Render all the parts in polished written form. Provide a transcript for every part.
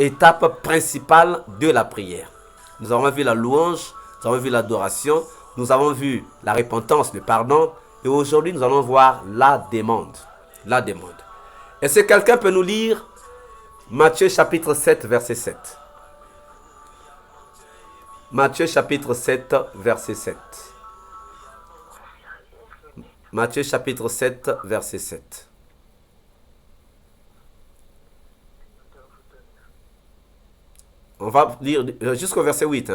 étape principale de la prière. Nous avons vu la louange, nous avons vu l'adoration, nous avons vu la repentance, le pardon, et aujourd'hui nous allons voir la demande. La demande. Est-ce que quelqu'un peut nous lire Matthieu chapitre 7, verset 7? Matthieu chapitre 7, verset 7. Matthieu chapitre 7, verset 7. On va lire jusqu'au verset 8.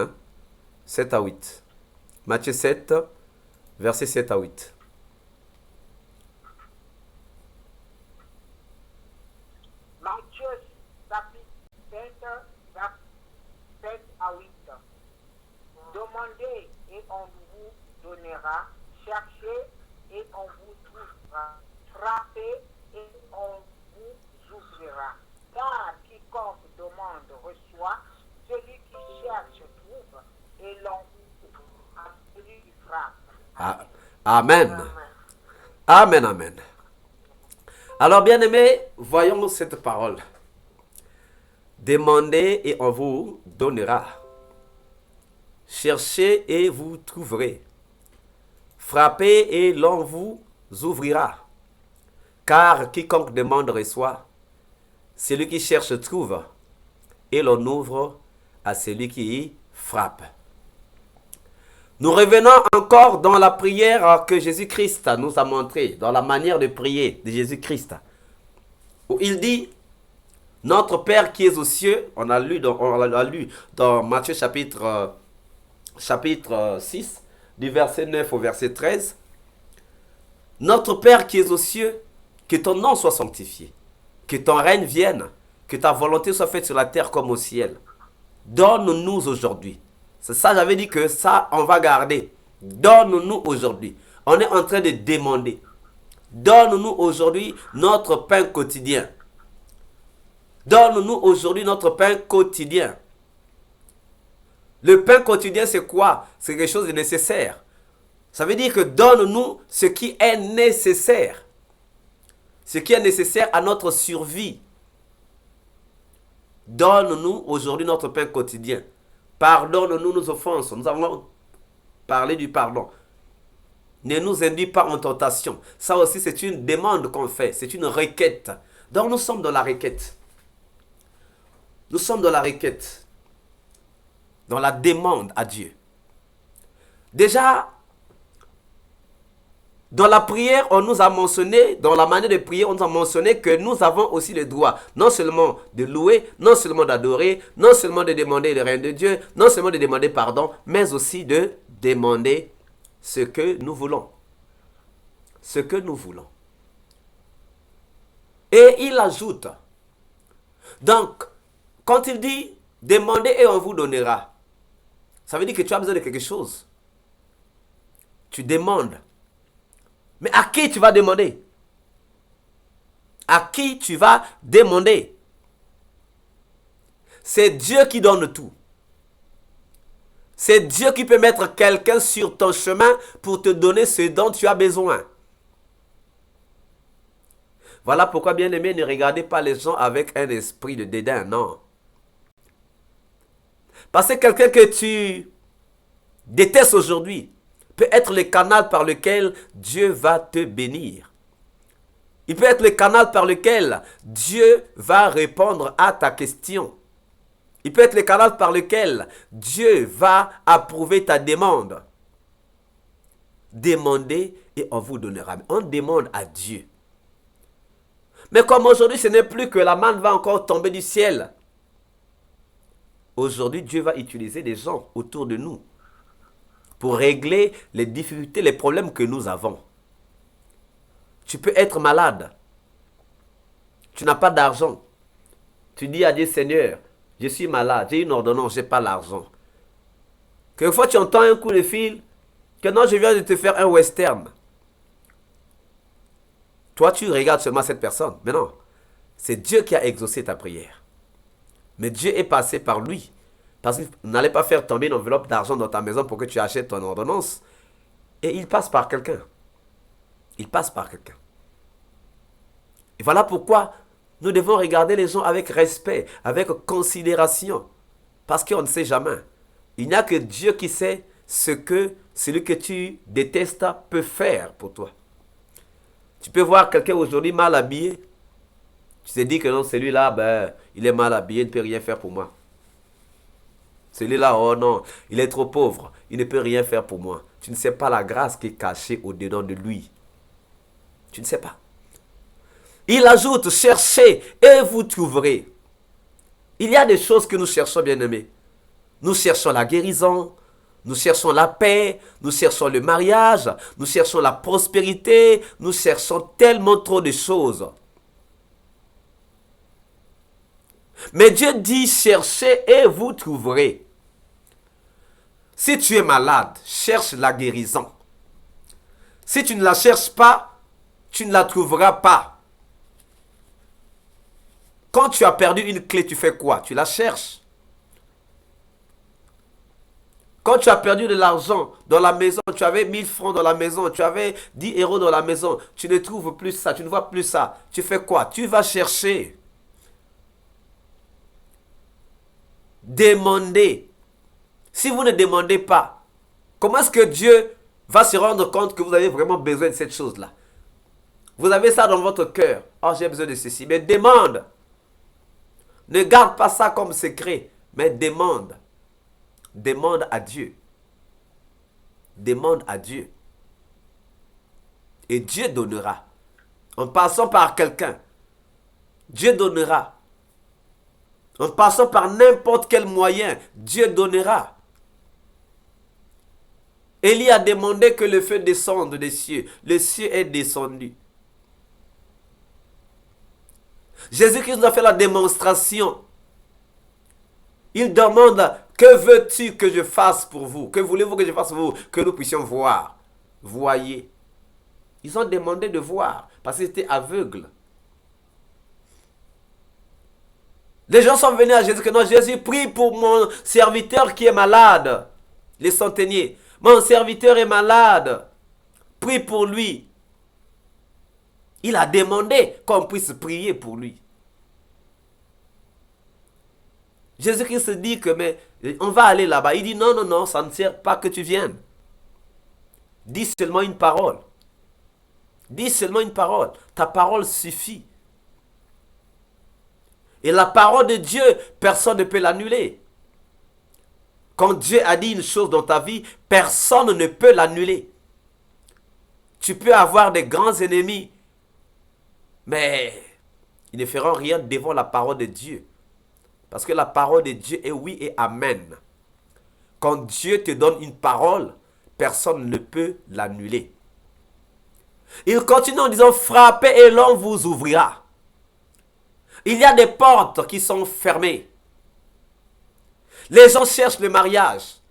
7 à 8. Matthieu 7, verset 7 à 8. Matthieu chapitre 7, verset 7 à 8. Demandez et on vous donnera. Cherchez et on vous trouvera. Frappez et on vous ouvrira. Car quiconque demande reçoit, celui qui cherche trouve, et l'on ouvre à celui qui frappe. Amen. Amen, amen. Alors, bien-aimés, voyons cette parole. Demandez et on vous donnera. Cherchez et vous trouverez. Frappez et l'on vous ouvrira. Car quiconque demande reçoit. Celui qui cherche trouve. Et l'on ouvre à celui qui frappe. Nous revenons encore dans la prière que Jésus-Christ nous a montrée, dans la manière de prier de Jésus-Christ. Où il dit, notre Père qui est aux cieux, on l'a lu dans Matthieu chapitre 6, du verset 9 au verset 13. Notre Père qui es aux cieux, que ton nom soit sanctifié, que ton règne vienne, que ta volonté soit faite sur la terre comme au ciel. Donne-nous aujourd'hui. C'est ça, j'avais dit que ça, on va garder. Donne-nous aujourd'hui. On est en train de demander. Donne-nous aujourd'hui notre pain quotidien. Donne-nous aujourd'hui notre pain quotidien. Le pain quotidien, c'est quoi? C'est quelque chose de nécessaire. Ça veut dire que donne-nous ce qui est nécessaire. Ce qui est nécessaire à notre survie. Donne-nous aujourd'hui notre pain quotidien. Pardonne-nous nos offenses. Nous avons parlé du pardon. Ne nous induis pas en tentation. Ça aussi, c'est une demande qu'on fait. C'est une requête. Donc, nous sommes dans la requête. Nous sommes dans la requête. Dans la demande à Dieu. Déjà, dans la prière, on nous a mentionné, dans la manière de prier, on nous a mentionné que nous avons aussi le droit, non seulement de louer, non seulement d'adorer, non seulement de demander le règne de Dieu, non seulement de demander pardon, mais aussi de demander ce que nous voulons. Ce que nous voulons. Et il ajoute, donc, quand il dit, demandez et on vous donnera, ça veut dire que tu as besoin de quelque chose. Tu demandes. Mais à qui tu vas demander? À qui tu vas demander? C'est Dieu qui donne tout. C'est Dieu qui peut mettre quelqu'un sur ton chemin pour te donner ce dont tu as besoin. Voilà pourquoi, bien aimé, ne regardez pas les gens avec un esprit de dédain, non. Parce que quelqu'un que tu détestes aujourd'hui peut être le canal par lequel Dieu va te bénir. Il peut être le canal par lequel Dieu va répondre à ta question. Il peut être le canal par lequel Dieu va approuver ta demande. Demandez et on vous donnera. On demande à Dieu. Mais comme aujourd'hui, ce n'est plus que la manne va encore tomber du ciel. Aujourd'hui, Dieu va utiliser des gens autour de nous pour régler les difficultés, les problèmes que nous avons. Tu peux être malade. Tu n'as pas d'argent. Tu dis à Dieu, Seigneur, je suis malade, j'ai une ordonnance, je n'ai pas l'argent. Quelquefois, tu entends un coup de fil, que non, je viens de te faire un western. Toi, tu regardes seulement cette personne. Mais non, c'est Dieu qui a exaucé ta prière. Mais Dieu est passé par lui. Parce qu'il n'allait pas faire tomber une enveloppe d'argent dans ta maison pour que tu achètes ton ordonnance. Et il passe par quelqu'un. Il passe par quelqu'un. Et voilà pourquoi Nous devons regarder les gens avec respect, avec considération. Parce qu'on ne sait jamais. Il n'y a que Dieu qui sait ce que celui que tu détestes peut faire pour toi. Tu peux voir quelqu'un aujourd'hui mal habillé. Tu te dis que non, celui-là, ben, il est mal habillé, il ne peut rien faire pour moi. Celui-là, oh non, il est trop pauvre, il ne peut rien faire pour moi. Tu ne sais pas la grâce qui est cachée au-dedans de lui. Tu ne sais pas. Il ajoute, cherchez et vous trouverez. Il y a des choses que nous cherchons, bien-aimés. Nous cherchons la guérison, nous cherchons la paix, nous cherchons le mariage, nous cherchons la prospérité, nous cherchons tellement trop de choses. Mais Dieu dit, cherchez et vous trouverez. Si tu es malade, cherche la guérison. Si tu ne la cherches pas, tu ne la trouveras pas. Quand tu as perdu une clé, tu fais quoi? Tu la cherches. Quand tu as perdu de l'argent dans la maison, tu avais 1000 francs dans la maison, tu avais 10 euros dans la maison, tu ne trouves plus ça, tu ne vois plus ça. Tu fais quoi? Tu vas chercher. Demandez. Si vous ne demandez pas, comment est-ce que Dieu va se rendre compte que vous avez vraiment besoin de cette chose-là? Vous avez ça dans votre cœur. Oh, j'ai besoin de ceci. Mais demande. Ne garde pas ça comme secret, mais demande. Demande à Dieu. Demande à Dieu. Et Dieu donnera. En passant par quelqu'un, Dieu donnera. En passant par n'importe quel moyen, Dieu donnera. Élie a demandé que le feu descende des cieux. Le ciel est descendu. Jésus-Christ nous a fait la démonstration. Il demande, que veux-tu que je fasse pour vous? Que voulez-vous que je fasse pour vous? Que nous puissions voir. Voyez. Ils ont demandé de voir parce qu'ils étaient aveugles. Les gens sont venus à Jésus, que non, Jésus, prie pour mon serviteur qui est malade. Les centeniers. Mon serviteur est malade. Prie pour lui. Il a demandé qu'on puisse prier pour lui. Jésus-Christ dit que mais on va aller là-bas. Il dit non, non, non, ça ne sert pas que tu viennes. Dis seulement une parole. Dis seulement une parole. Ta parole suffit. Et la parole de Dieu, personne ne peut l'annuler. Quand Dieu a dit une chose dans ta vie, personne ne peut l'annuler. Tu peux avoir des grands ennemis, mais ils ne feront rien devant la parole de Dieu. Parce que la parole de Dieu est oui et amen. Quand Dieu te donne une parole, personne ne peut l'annuler. Il continue en disant, frappez et l'on vous ouvrira. Il y a des portes qui sont fermées. Les gens cherchent le mariage.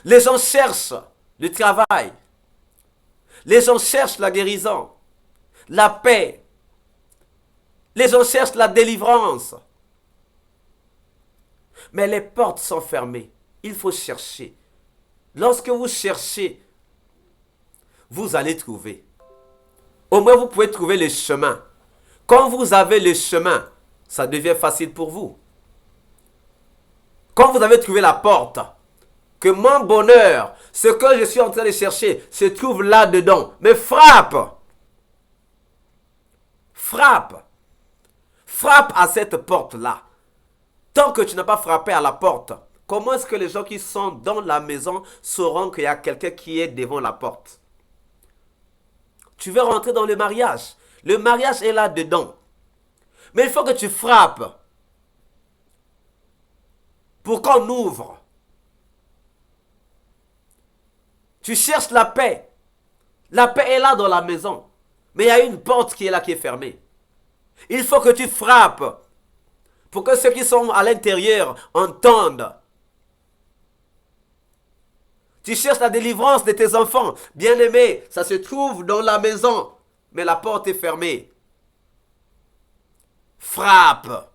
Les gens cherchent le travail. Les gens cherchent la guérison, la paix. Les gens cherchent la délivrance. Mais les portes sont fermées. Il faut chercher. Lorsque vous cherchez, vous allez trouver. Au moins, vous pouvez trouver le chemin. Quand vous avez le chemin, ça devient facile pour vous. Quand vous avez trouvé la porte, que mon bonheur, ce que je suis en train de chercher, se trouve là-dedans. Mais frappe. Frappe. Frappe à cette porte-là. Tant que tu n'as pas frappé à la porte, comment est-ce que les gens qui sont dans la maison sauront qu'il y a quelqu'un qui est devant la porte? Tu veux rentrer dans le mariage. Le mariage est là-dedans. Mais il faut que tu frappes pour qu'on ouvre. Tu cherches la paix. La paix est là dans la maison. Mais il y a une porte qui est là, qui est fermée. Il faut que tu frappes pour que ceux qui sont à l'intérieur entendent. Tu cherches la délivrance de tes enfants. Bien-aimés, ça se trouve dans la maison. Mais la porte est fermée. Frappe.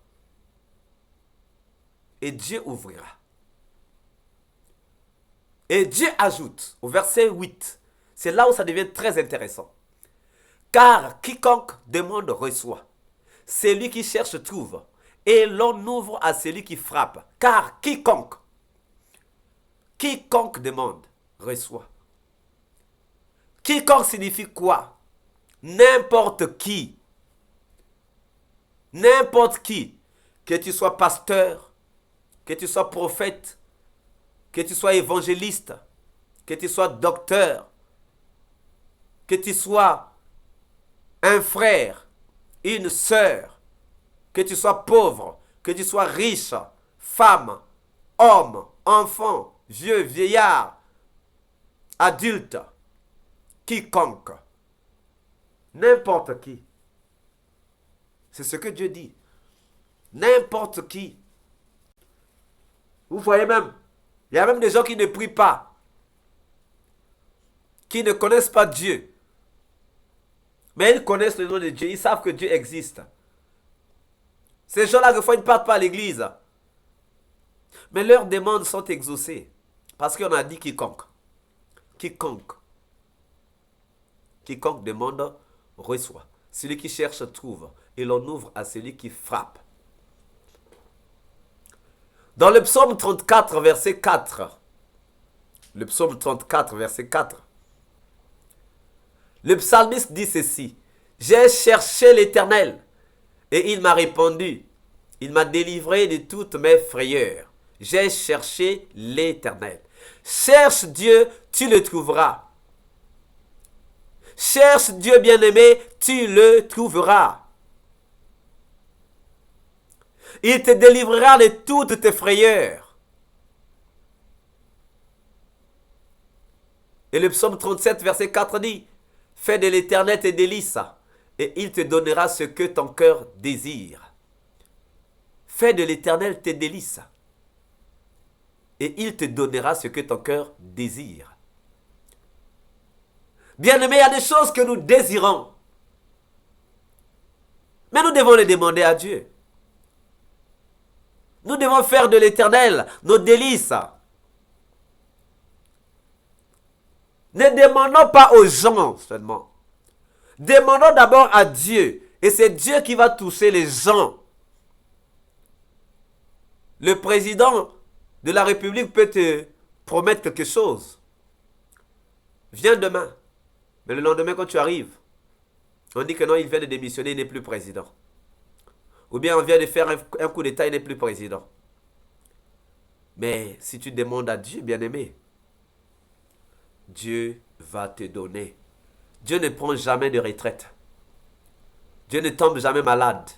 Et Dieu ouvrira. Et Dieu ajoute au verset 8. C'est là où ça devient très intéressant. Car quiconque demande reçoit. celui qui cherche trouve, et l'on ouvre à celui qui frappe. Car quiconque demande, reçoit. Quiconque signifie quoi? N'importe qui. N'importe qui. Que tu sois pasteur, que tu sois prophète, que tu sois évangéliste, que tu sois docteur, que tu sois un frère, une sœur, que tu sois pauvre, que tu sois riche, femme, homme, enfant, vieux, vieillard, adulte, quiconque, n'importe qui. C'est ce que Dieu dit. N'importe qui. Vous voyez même, il y a même des gens qui ne prient pas, qui ne connaissent pas Dieu. Mais ils connaissent le nom de Dieu, ils savent que Dieu existe. Ces gens-là, des fois, ils ne partent pas à l'église. Mais leurs demandes sont exaucées. Parce qu'on a dit quiconque. Quiconque. Quiconque demande, reçoit. Celui qui cherche, trouve. Et l'on ouvre à celui qui frappe. Dans le psaume 34, verset 4. Le psaume 34, verset 4. Le psalmiste dit ceci. J'ai cherché l'Éternel et il m'a répondu. Il m'a délivré de toutes mes frayeurs. J'ai cherché l'Éternel. Cherche Dieu, tu le trouveras. Cherche Dieu bien-aimé, tu le trouveras. Il te délivrera de toutes tes frayeurs. Et le psaume 37, verset 4 dit, fais de l'Éternel tes délices, et il te donnera ce que ton cœur désire. Fais de l'Éternel tes délices, et il te donnera ce que ton cœur désire. Bien-aimé, il y a des choses que nous désirons. Mais nous devons les demander à Dieu. Nous devons faire de l'Éternel nos délices. Ne demandons pas aux gens seulement. Demandons d'abord à Dieu. Et c'est Dieu qui va toucher les gens. Le président de la République peut te promettre quelque chose. Viens demain. Mais le lendemain, quand tu arrives, on dit que non, il vient de démissionner, il n'est plus président. Ou bien on vient de faire un coup d'état, il n'est plus président. Mais si tu demandes à Dieu, bien-aimé, Dieu va te donner. Dieu ne prend jamais de retraite. Dieu ne tombe jamais malade.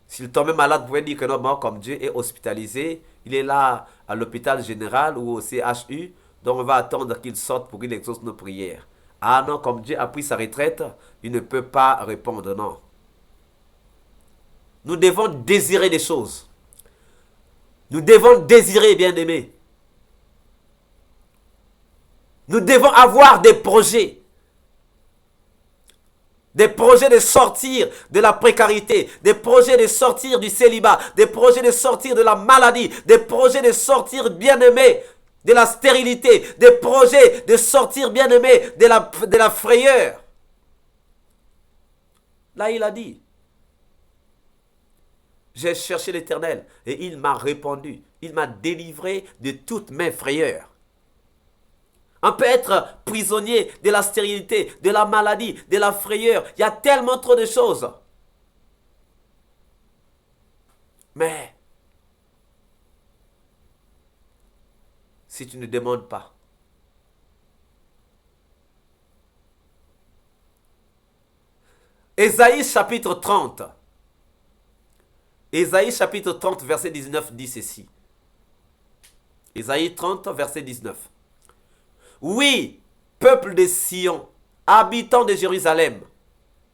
S'il tombait malade, vous pouvez dire que non, moi, comme Dieu est hospitalisé, il est là à l'hôpital général ou au CHU, donc on va attendre qu'il sorte pour qu'il exauce nos prières. Ah non, comme Dieu a pris sa retraite, il ne peut pas répondre, non. Nous devons désirer des choses. Nous devons désirer, bien-aimés. Nous devons avoir des projets. Des projets de sortir de la précarité, des projets de sortir du célibat, des projets de sortir de la maladie, des projets de sortir, bien-aimés, de la stérilité, des projets de sortir, bien-aimés, de la frayeur. Là, il a dit, j'ai cherché l'Éternel et il m'a répondu. Il m'a délivré de toutes mes frayeurs. On peut être prisonnier de la stérilité, de la maladie, de la frayeur. Il y a tellement trop de choses. Mais, si tu ne demandes pas, Ésaïe chapitre 30. Ésaïe chapitre 30, verset 19 dit ceci. Ésaïe 30, verset 19. Oui, peuple de Sion, habitant de Jérusalem,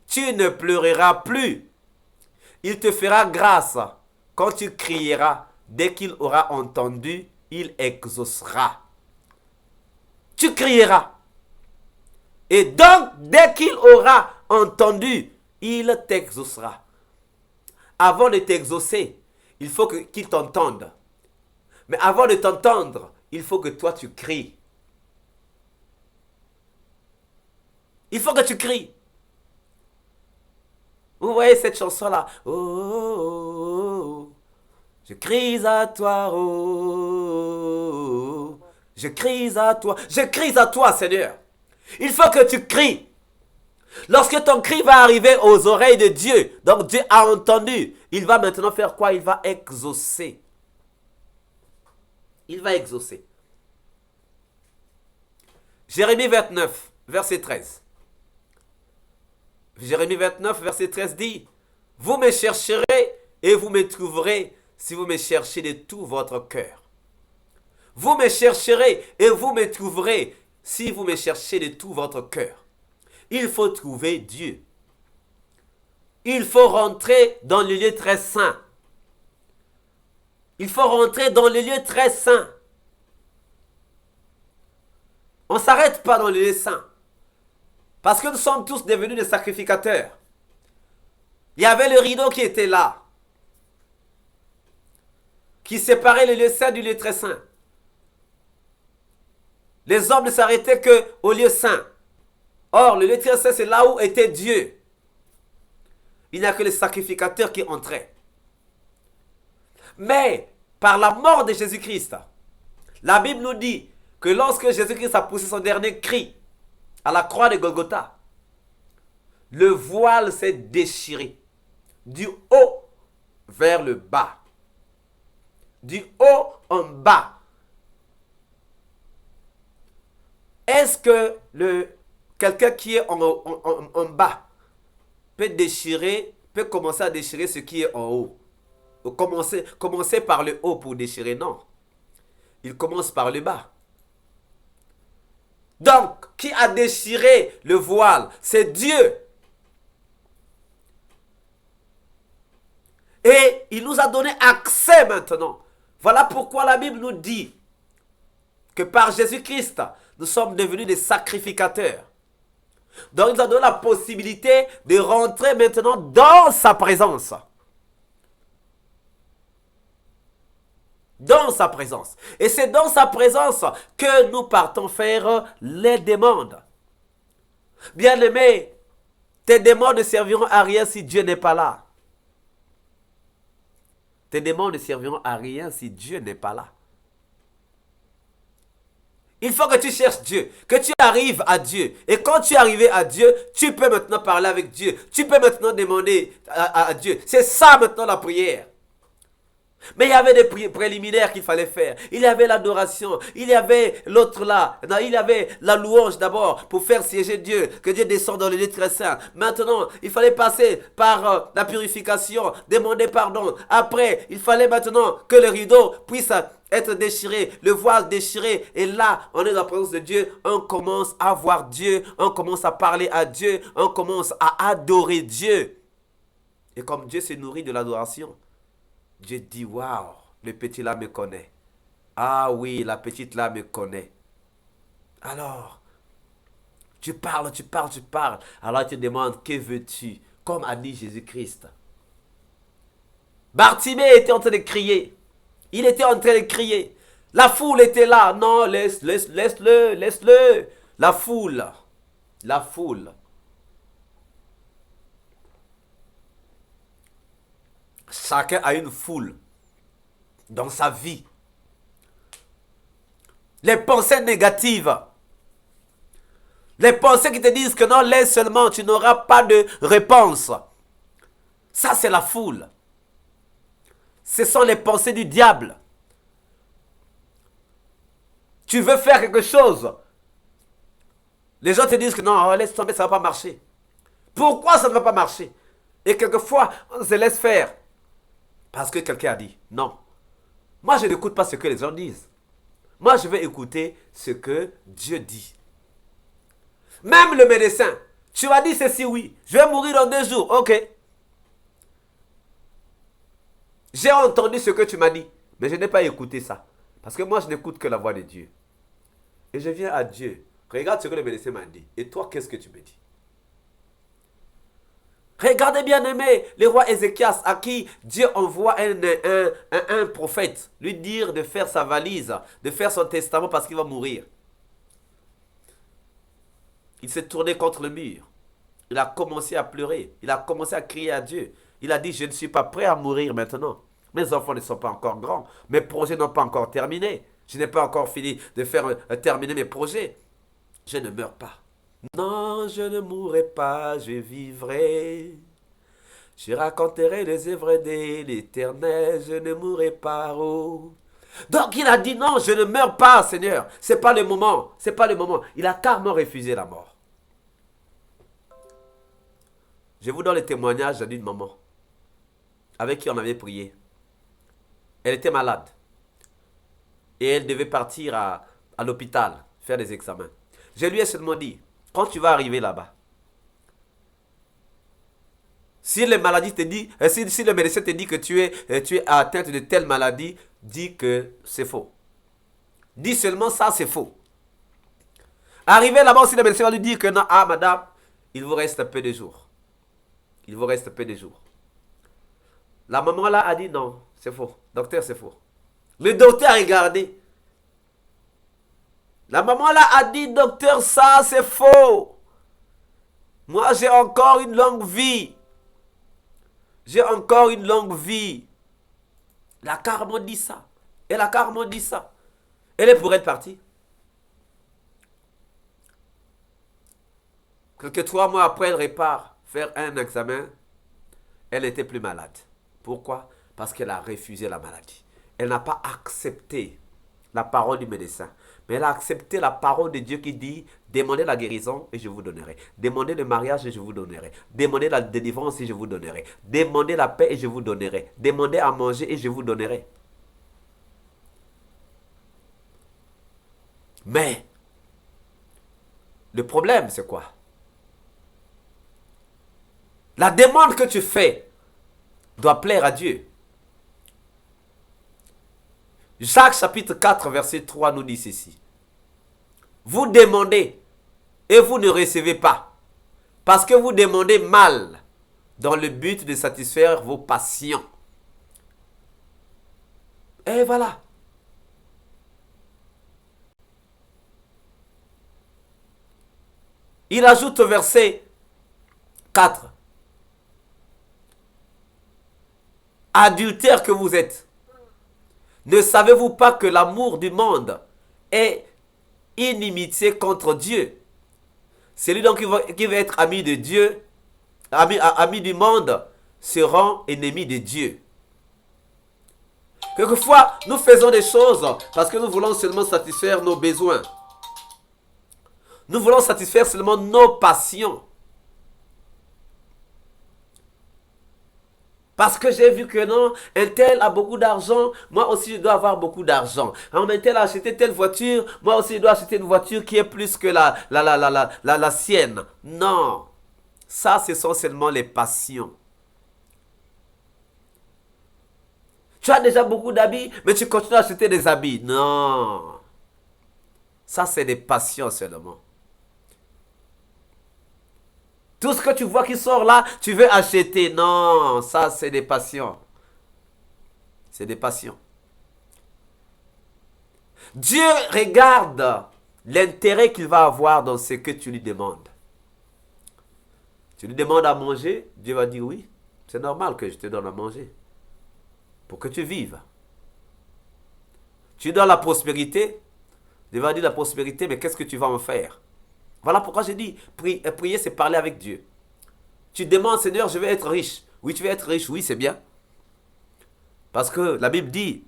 tu ne pleureras plus. Il te fera grâce quand tu crieras. Dès qu'il aura entendu, il exaucera. Tu crieras. Et donc, dès qu'il aura entendu, il t'exaucera. Avant de t'exaucer, il faut qu'il t'entende. Mais avant de t'entendre, il faut que toi tu cries. Il faut que tu cries. Vous voyez cette chanson-là? Oh, oh, oh, je crie à toi, oh, je crie à toi, je crie à toi, Seigneur. Il faut que tu cries. Lorsque ton cri va arriver aux oreilles de Dieu, donc Dieu a entendu, il va maintenant faire quoi? Il va exaucer. Il va exaucer. Jérémie 29, verset 13. Jérémie 29, verset 13 dit, « Vous me chercherez et vous me trouverez si vous me cherchez de tout votre cœur. Vous me chercherez et vous me trouverez si vous me cherchez de tout votre cœur. » Il faut trouver Dieu. Il faut rentrer dans le lieu très saint. Il faut rentrer dans le lieu très saint. On ne s'arrête pas dans le lieu saint. Parce que nous sommes tous devenus des sacrificateurs. Il y avait le rideau qui était là, qui séparait le lieu saint du lieu très saint. Les hommes ne s'arrêtaient qu'au lieu saint. Or, le lieu très saint, c'est là où était Dieu. Il n'y a que les sacrificateurs qui entraient. Mais, par la mort de Jésus-Christ, la Bible nous dit que lorsque Jésus-Christ a poussé son dernier cri à la croix de Golgotha, le voile s'est déchiré du haut vers le bas. Du haut en bas. Est-ce que quelqu'un qui est en bas peut commencer à déchirer ce qui est en haut? Commencer par le haut pour déchirer? Non. Il commence par le bas. Donc, qui a déchiré le voile? C'est Dieu. Et il nous a donné accès maintenant. Voilà pourquoi la Bible nous dit que par Jésus-Christ, nous sommes devenus des sacrificateurs. Donc, il nous a donné la possibilité de rentrer maintenant dans sa présence. Dans sa présence. Et c'est dans sa présence que nous partons faire les demandes. Bien-aimés, tes demandes ne serviront à rien si Dieu n'est pas là. Tes demandes ne serviront à rien si Dieu n'est pas là. Il faut que tu cherches Dieu, que tu arrives à Dieu. Et quand tu es arrivé à Dieu, tu peux maintenant parler avec Dieu. Tu peux maintenant demander à Dieu. C'est ça maintenant la prière. Mais il y avait des préliminaires qu'il fallait faire. Il y avait l'adoration. Il y avait l'autre là. Non, il y avait la louange d'abord pour faire siéger Dieu. Que Dieu descende dans le lieu très saint. Maintenant, il fallait passer par la purification. Demander pardon. Après, il fallait maintenant que le rideau puisse être déchiré. Le voile déchiré. Et là, on est dans la présence de Dieu. On commence à voir Dieu. On commence à parler à Dieu. On commence à adorer Dieu. Et comme Dieu se nourrit de l'adoration, Dieu dit, waouh, le petit là me connaît. Ah oui, la petite là me connaît. Alors, tu parles. Alors tu te demandes, que veux-tu? Comme a dit Jésus-Christ. Bartimée était en train de crier. Il était en train de crier. La foule était là. Non, laisse-le. La foule. Chacun a une foule dans sa vie. Les pensées négatives. Les pensées qui te disent que non, laisse seulement, tu n'auras pas de réponse. Ça, c'est la foule. Ce sont les pensées du diable. Tu veux faire quelque chose. Les gens te disent que non, laisse tomber, ça ne va pas marcher. Pourquoi ça ne va pas marcher? Et quelquefois, on se laisse faire. Parce que quelqu'un a dit, non. Moi, je n'écoute pas ce que les gens disent. Moi, je vais écouter ce que Dieu dit. Même le médecin, tu as dit ceci, oui. Je vais mourir dans 2 jours, ok. J'ai entendu ce que tu m'as dit, mais je n'ai pas écouté ça. Parce que moi, je n'écoute que la voix de Dieu. Et je viens à Dieu. Regarde ce que le médecin m'a dit. Et toi, qu'est-ce que tu me dis? Regardez bien aimé, le roi Ézéchias à qui Dieu envoie un prophète, lui dire de faire sa valise, de faire son testament parce qu'il va mourir. Il s'est tourné contre le mur. Il a commencé à pleurer. Il a commencé à crier à Dieu. Il a dit, je ne suis pas prêt à mourir maintenant. Mes enfants ne sont pas encore grands. Mes projets n'ont pas encore terminé. Je n'ai pas encore fini de faire terminer mes projets. Je ne meurs pas. Non, je ne mourrai pas, je vivrai. Je raconterai les œuvres de l'Éternel, je ne mourrai pas. Oh. Donc il a dit non, je ne meurs pas, Seigneur. C'est pas le moment. C'est pas le moment. Il a carrément refusé la mort. Je vous donne le témoignage d'une maman avec qui on avait prié. Elle était malade. Et elle devait partir à l'hôpital, faire des examens. Je lui ai seulement dit, quand tu vas arriver là-bas, si le maladie te dit, si le médecin te dit que tu es atteinte de telle maladie, dis que c'est faux. Dis seulement ça, c'est faux. Arrivé là-bas, si le médecin va lui dire que non, ah madame, il vous reste peu de jours. Il vous reste peu de jours. La maman là a dit non, c'est faux. Docteur, c'est faux. Le docteur a regardé. La maman là a dit, docteur, ça c'est faux. Moi j'ai encore une longue vie. J'ai encore une longue vie. Elle a carrément dit ça. Elle a carrément dit ça. Elle est pour être partie. Quelques 3 mois après, elle repart faire un examen. Elle n'était plus malade. Pourquoi? Parce qu'elle a refusé la maladie. Elle n'a pas accepté la parole du médecin. Mais elle a accepté la parole de Dieu qui dit, demandez la guérison et je vous donnerai. Demandez le mariage et je vous donnerai. Demandez la délivrance et je vous donnerai. Demandez la paix et je vous donnerai. Demandez à manger et je vous donnerai. Mais, le problème c'est quoi? La demande que tu fais doit plaire à Dieu. Jacques chapitre 4 verset 3 nous dit ceci. Vous demandez et vous ne recevez pas. Parce que vous demandez mal dans le but de satisfaire vos passions. Et voilà. Il ajoute au verset 4. Adultère que vous êtes. Ne savez-vous pas que l'amour du monde est inimitié contre Dieu? Celui donc qui veut être ami de Dieu, ami du monde, se rend ennemi de Dieu. Quelquefois, nous faisons des choses parce que nous voulons seulement satisfaire nos besoins. Nous voulons satisfaire seulement nos passions. Parce que j'ai vu que non, un tel a beaucoup d'argent, moi aussi je dois avoir beaucoup d'argent. Un tel a acheté telle voiture, moi aussi je dois acheter une voiture qui est plus que la sienne. Non, ça ce sont seulement les passions. Tu as déjà beaucoup d'habits, mais tu continues à acheter des habits. Non, ça c'est des passions seulement. Tout ce que tu vois qui sort là, tu veux acheter. Non, ça c'est des passions. C'est des passions. Dieu regarde l'intérêt qu'il va avoir dans ce que tu lui demandes. Tu lui demandes à manger, Dieu va dire oui, c'est normal que je te donne à manger. Pour que tu vives. Tu donnes la prospérité, Dieu va dire la prospérité, mais qu'est-ce que tu vas en faire? Voilà pourquoi j'ai dit, prier c'est parler avec Dieu. Tu demandes, Seigneur, je veux être riche. Oui, tu veux être riche, oui, c'est bien. Parce que la Bible dit,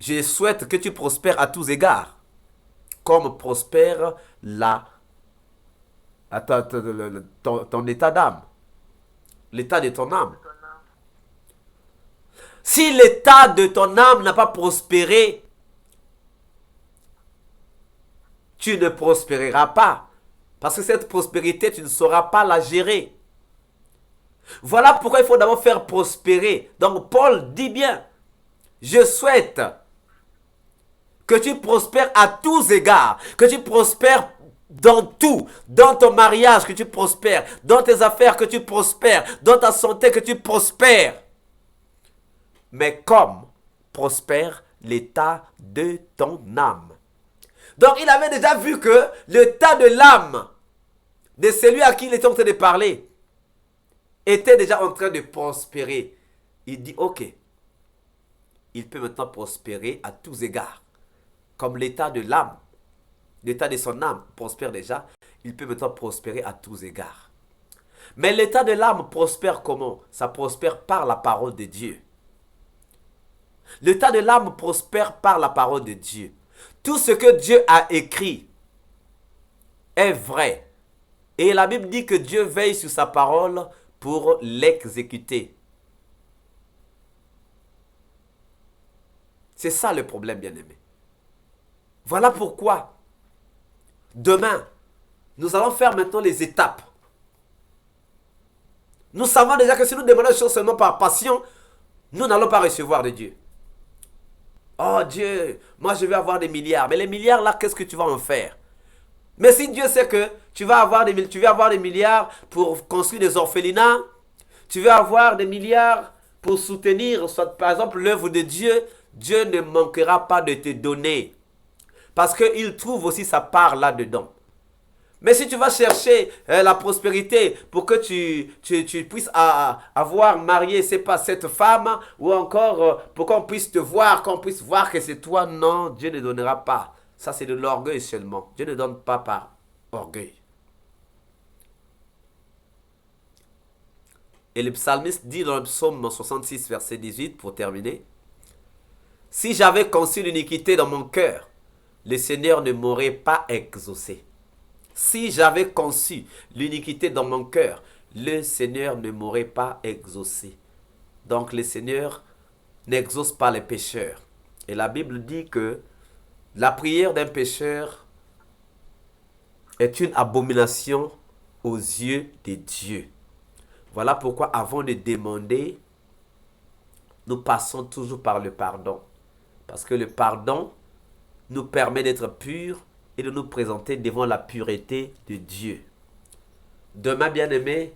je souhaite que tu prospères à tous égards, comme prospère ton état d'âme, l'état de ton âme. Si l'état de ton âme n'a pas prospéré, tu ne prospéreras pas. Parce que cette prospérité, tu ne sauras pas la gérer. Voilà pourquoi il faut d'abord faire prospérer. Donc Paul dit bien, je souhaite que tu prospères à tous égards, que tu prospères dans tout, dans ton mariage que tu prospères, dans tes affaires que tu prospères, dans ta santé que tu prospères. Mais comme prospère l'état de ton âme. Donc il avait déjà vu que l'état de l'âme de celui à qui il était en train de parler était déjà en train de prospérer. Il dit, ok, il peut maintenant prospérer à tous égards. Comme l'état de l'âme, l'état de son âme prospère déjà, il peut maintenant prospérer à tous égards. Mais l'état de l'âme prospère comment? Ça prospère par la parole de Dieu. L'état de l'âme prospère par la parole de Dieu. Tout ce que Dieu a écrit est vrai. Et la Bible dit que Dieu veille sur sa parole pour l'exécuter. C'est ça le problème, bien-aimé. Voilà pourquoi, demain, nous allons faire maintenant les étapes. Nous savons déjà que si nous demandons des choses seulement par passion, nous n'allons pas recevoir de Dieu. Oh Dieu, moi je vais avoir des milliards. Mais les milliards là, qu'est-ce que tu vas en faire? Mais si Dieu sait que tu vas avoir des milliards pour construire des orphelinats, tu vas avoir des milliards pour soutenir, soit, par exemple, l'œuvre de Dieu, Dieu ne manquera pas de te donner. Parce qu'il trouve aussi sa part là-dedans. Mais si tu vas chercher la prospérité pour que tu puisses avoir marié, c'est pas cette femme, ou encore pour qu'on puisse te voir, qu'on puisse voir que c'est toi, non, Dieu ne donnera pas. Ça, c'est de l'orgueil seulement. Dieu ne donne pas par orgueil. Et le psalmiste dit dans le psaume 66, verset 18, pour terminer, « Si j'avais conçu l'iniquité dans mon cœur, le Seigneur ne m'aurait pas exaucé. » Si j'avais conçu l'iniquité dans mon cœur, le Seigneur ne m'aurait pas exaucé. Donc le Seigneur n'exauce pas les pécheurs. Et la Bible dit que la prière d'un pécheur est une abomination aux yeux de Dieu. Voilà pourquoi avant de demander, nous passons toujours par le pardon. Parce que le pardon nous permet d'être purs et de nous présenter devant la pureté de Dieu. Demain, bien-aimés,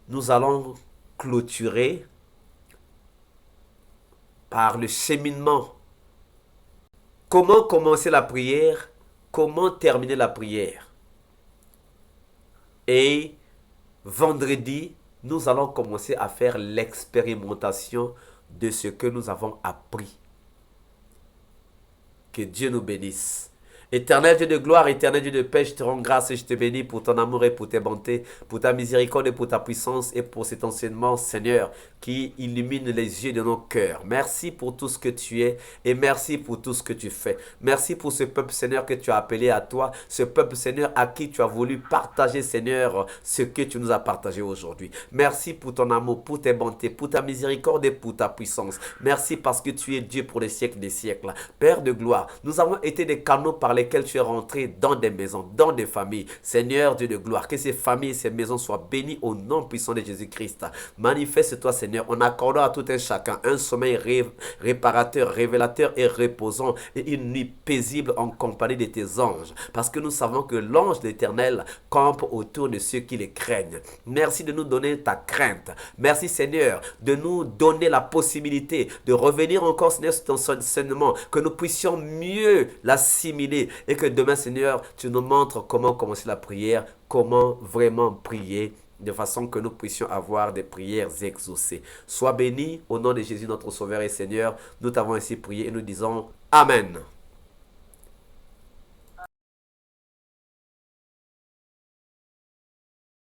nous allons clôturer par le cheminement. Comment commencer la prière? Comment terminer la prière? Et vendredi, nous allons commencer à faire l'expérimentation de ce que nous avons appris. Que Dieu nous bénisse. Éternel Dieu de gloire, éternel Dieu de paix, je te rends grâce et je te bénis pour ton amour et pour tes bontés, pour ta miséricorde et pour ta puissance et pour cet enseignement, Seigneur, qui illumine les yeux de nos cœurs. Merci pour tout ce que tu es et merci pour tout ce que tu fais. Merci pour ce peuple, Seigneur, que tu as appelé à toi, ce peuple, Seigneur, à qui tu as voulu partager, Seigneur, ce que tu nous as partagé aujourd'hui. Merci pour ton amour, pour tes bontés, pour ta miséricorde et pour ta puissance. Merci parce que tu es Dieu pour les siècles des siècles. Père de gloire, nous avons été des canaux par lesquels tu es rentré dans des maisons, dans des familles. Seigneur Dieu de gloire, que ces familles, ces maisons soient bénies au nom puissant de Jésus-Christ. Manifeste-toi, Seigneur, en accordant à tout un chacun un sommeil réparateur, révélateur et reposant et une nuit paisible en compagnie de tes anges. Parce que nous savons que l'ange de l'Éternel campe autour de ceux qui les craignent. Merci de nous donner ta crainte. Merci, Seigneur, de nous donner la possibilité de revenir encore, Seigneur, sur ton enseignement, que nous puissions mieux l'assimiler et que demain, Seigneur, tu nous montres comment commencer la prière, comment vraiment prier de façon que nous puissions avoir des prières exaucées. Sois béni au nom de Jésus, notre Sauveur et Seigneur. Nous t'avons ainsi prié et nous disons Amen.